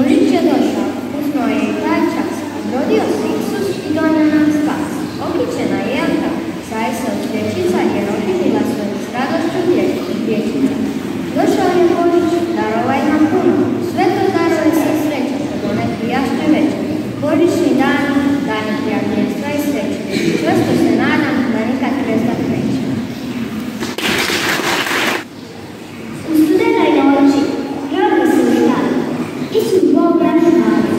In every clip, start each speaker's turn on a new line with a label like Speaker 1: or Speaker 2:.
Speaker 1: Božić je došao, usnuo je i taj čas, rodio se Isus i donio nam spas. Okićena jelka, saje se od svječica jer okitila se s radošću dječjica. Došao je Božić, darova ima puno, sve to daruje se sreća, kad one prijašnje večer. Božićni dan, dani prijateljstva i sreće, čvrsto se nadam da nikad prestat neće.
Speaker 2: U studenoj noći rodio se u štali Isus Bog radi Mariju.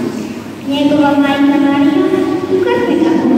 Speaker 2: Njegova majka Marija u krpe kako